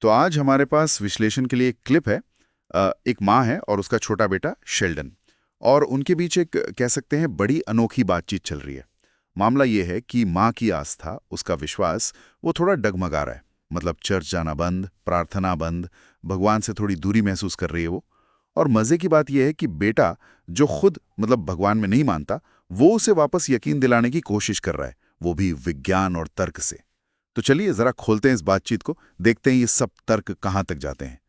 तो आज हमारे पास विश्लेषण के लिए एक क्लिप है। एक माँ है और उसका छोटा बेटा शेल्डन, और उनके बीच एक कह सकते हैं बड़ी अनोखी बातचीत चल रही है। मामला ये है कि माँ की आस्था, उसका विश्वास, वो थोड़ा डगमगा रहा है। मतलब चर्च जाना बंद, प्रार्थना बंद, भगवान से थोड़ी दूरी महसूस कर रही है वो। और मजे की बात यह है कि बेटा, जो खुद मतलब भगवान में नहीं मानता, वो उसे वापस यकीन दिलाने की कोशिश कर रहा है, वो भी विज्ञान और तर्क से। तो चलिए जरा खोलते हैं इस बातचीत को, देखते हैं ये सब तर्क कहाँ तक जाते हैं।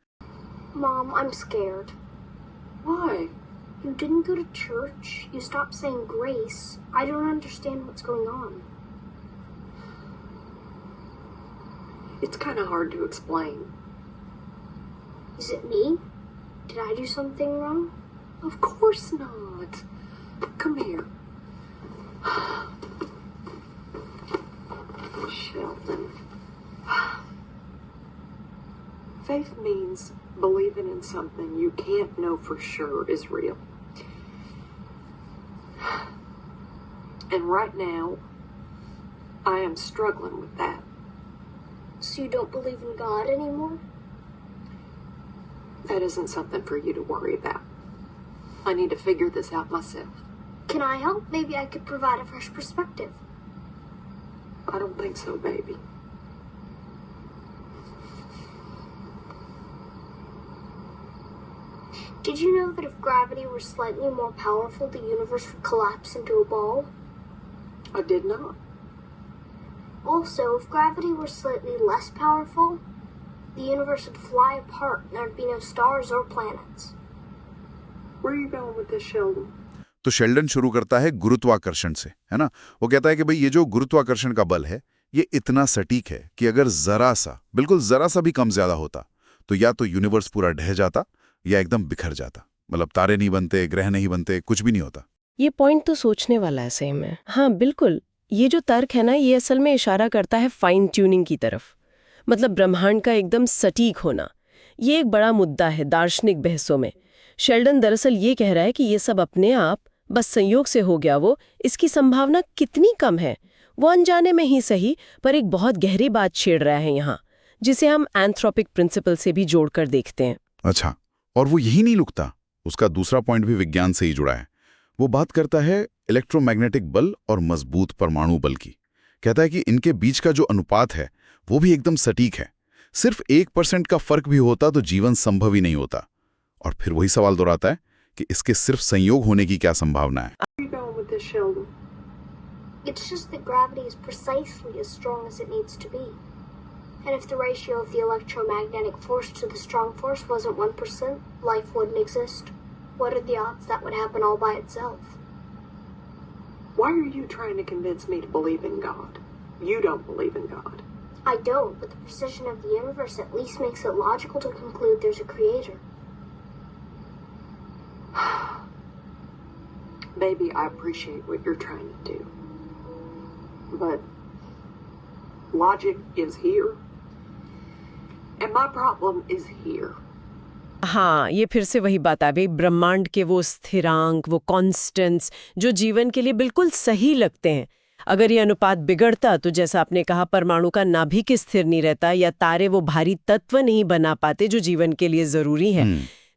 Mom, I'm scared. Why? You didn't go to church. You stopped saying grace. I don't understand what's going on. It's kind of hard to explain. Is it me? Did I do something wrong? Of course not. Come here. Sheldon. Faith means believing in something you can't know for sure is real. And right now, I am struggling with that. So you don't believe in God anymore? That isn't something for you to worry about. I need to figure this out myself. Can I help? Maybe I could provide a fresh perspective. I don't think so, baby. Did you know that if gravity were slightly more powerful, the universe would collapse into a ball? I did not. Also, if gravity were slightly less powerful, the universe would fly apart and there'd be no stars or planets. Where are you going with this, Sheldon? तो Sheldon शुरू करता है गुरुत्वाकर्षण से, है ना। वो कहता है कि भाई ये जो गुरुत्वाकर्षण का बल है, ये इतना सटीक है कि अगर जरा सा, बिल्कुल जरा सा भी कम ज्यादा होता, तो या तो यूनिवर्स पूरा ढह जाता या एकदम बिखर जाता। मतलब तारे नहीं बनते, ग्रह नहीं बनते, कुछ भी नहीं होता। ये पॉइंट तो सोचने वाला है सही में। हाँ बिल्कुल, ये जो तर्क है ना, ये असल में इशारा करता है फाइन ट्यूनिंग की तरफ। मतलब ब्रह्मांड का एकदम सटीक होना। ये एक बड़ा मुद्दा है दार्शनिक बहसों में। शेल्डन दरअसल ये कह रहा है कि ये सब अपने आप बस संयोग से हो गया, वो इसकी संभावना कितनी कम है। वो अनजाने में ही सही, पर एक बहुत गहरी बात छेड़ रहा है यहाँ, जिसे हम एंथ्रोपिक प्रिंसिपल से भी जोड़कर देखते हैं। अच्छा, और वो यही नहीं रुकता, उसका दूसरा पॉइंट भी विज्ञान से ही जुड़ा है। वो बात करता है इलेक्ट्रोमैग्नेटिक बल और मजबूत परमाणु बल की। कहता है कि इनके बीच का जो अनुपात है वो भी एकदम सटीक है। सिर्फ 1% का फर्क भी होता तो जीवन संभव ही नहीं होता। और फिर वही सवाल दोहराता है कि इसके सिर्फ संयोग होने की क्या संभावना है। Where are you going with this, Sheldon? It's just that gravity is precisely as strong as it needs to be. And if the ratio of the electromagnetic force to the strong force wasn't 1%, life wouldn't exist. What are the odds that would happen all by itself? Why are you trying to convince me to believe in God? You don't believe in God. I don't, but the precision of the universe at least makes it logical to conclude there's a creator. Baby, I appreciate what you're trying to do. But logic is here. And my problem is here. हाँ, ये फिर से वही बात आ गई, ब्रह्मांड के वो स्थिरांक, वो कांस्टेंट्स जो जीवन के लिए बिल्कुल सही लगते हैं। अगर ये अनुपात बिगड़ता तो जैसा आपने कहा, परमाणु का नाभिक स्थिर नहीं रहता, या तारे वो भारी तत्व नहीं बना पाते जो जीवन के लिए जरूरी है।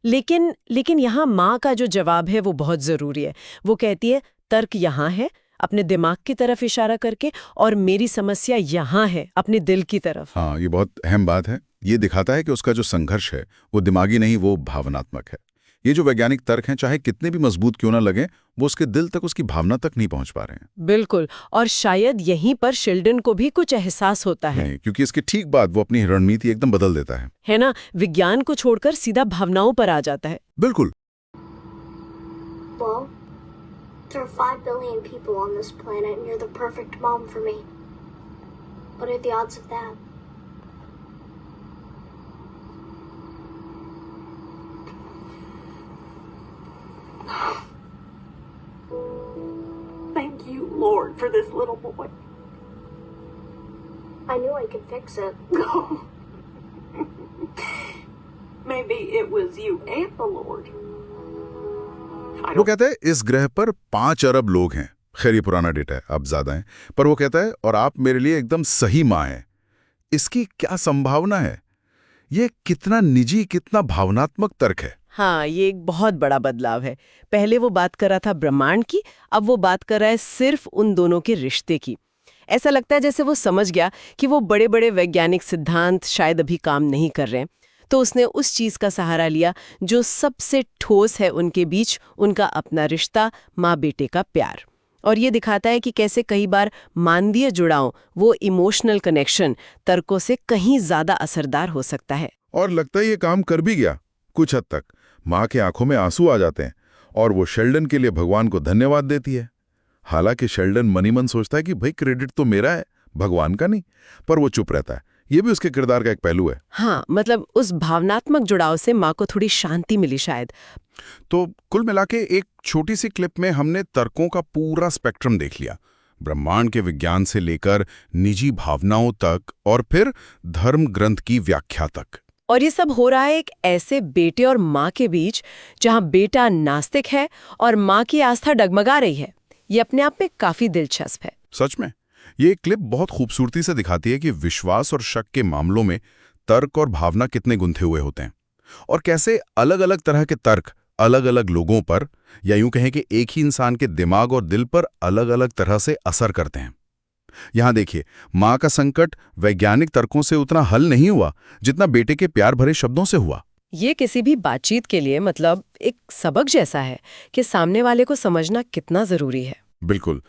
लेकिन यहाँ माँ का जो जवाब है वो बहुत जरूरी है। वो कहती है तर्क यहाँ है, अपने दिमाग की तरफ इशारा करके, और मेरी समस्या यहाँ है, अपने दिल की तरफ। हाँ, ये बहुत अहम बात है। ये दिखाता है कि उसका जो संघर्ष है वो दिमागी नहीं, वो भावनात्मक है। ये जो वैज्ञानिक तर्क हैं, चाहे कितने भी मजबूत क्यों ना लगे, वो उसके दिल तक, उसकी भावना तक नहीं पहुंच पा रहे हैं। बिल्कुल, और शायद यहीं पर शेल्डन को भी कुछ एहसास होता है। नहीं, क्योंकि इसके ठीक बाद वो अपनी रणनीति एकदम बदल देता है ना, विज्ञान को छोड़कर सीधा भावनाओं पर आ जाता है। बिल्कुल। Well, there are 5 billion people on this planet and you're the perfect mom for me. What are the odds of that? Thank you, Lord, for this little boy. I knew I could fix it. Maybe it was you and the Lord. वो कहता है इस ग्रह पर 5 अरब लोग हैं। खैर ये पुराना डेटा है, अब ज्यादा है, पर वो कहता है और आप मेरे लिए एकदम सही माँ हैं। इसकी क्या संभावना है? ये कितना निजी, कितना भावनात्मक तर्क है। हाँ, ये एक बहुत बड़ा बदलाव है। पहले वो बात कर रहा था ब्रह्मांड की, अब वो बात कर रहा है सिर्फ उन दोनों के रिश्ते की। ऐसा लगता है जैसे वो समझ गया कि वो बड़े बड़े वैज्ञानिक सिद्धांत शायद अभी काम नहीं कर रहे हैं, तो उसने उस चीज का सहारा लिया जो सबसे ठोस है उनके बीच, उनका अपना रिश्ता, माँ बेटे का प्यार। और ये दिखाता है कि कैसे कई बार मानवीय जुड़ाव, वो इमोशनल कनेक्शन, तर्कों से कहीं ज्यादा असरदार हो सकता है। और लगता है ये काम कर भी गया कुछ हद तक। माँ के आंखों में आंसू आ जाते हैं और वो शेल्डन के लिए भगवान को धन्यवाद देती है। हालांकि शेल्डन मनी मन सोचता है कि भाई क्रेडिट तो मेरा है, भगवान का नहीं, पर वो चुप रहता है। ये भी उसके किरदार का एक पहलू है। हाँ, मतलब उस भावनात्मक जुड़ाव से माँ को थोड़ी शांति मिली शायद। तो कुल मिला के एक छोटी सी क्लिप में हमने तर्कों का पूरा स्पेक्ट्रम देख लिया, ब्रह्मांड के विज्ञान से लेकर निजी भावनाओं तक और फिर धर्म ग्रंथ की व्याख्या तक। और ये सब हो रहा है एक ऐसे बेटे और माँ के बीच जहाँ बेटा नास्तिक है और माँ की आस्था डगमगा रही है। ये अपने आप में काफी दिलचस्प है। सच में ये क्लिप बहुत खूबसूरती से दिखाती है कि विश्वास और शक के मामलों में तर्क और भावना कितने गुंथे हुए होते हैं, और कैसे अलग अलग तरह के तर्क अलग अलग लोगों पर, या यूं कहें कि एक ही इंसान के दिमाग और दिल पर अलग अलग तरह से असर करते हैं। यहां देखिए, मां का संकट वैज्ञानिक तर्कों से उतना हल नहीं हुआ जितना बेटे के प्यार भरे शब्दों से हुआ। ये किसी भी बातचीत के लिए मतलब एक सबक जैसा है कि सामने वाले को समझना कितना जरूरी है। बिल्कुल,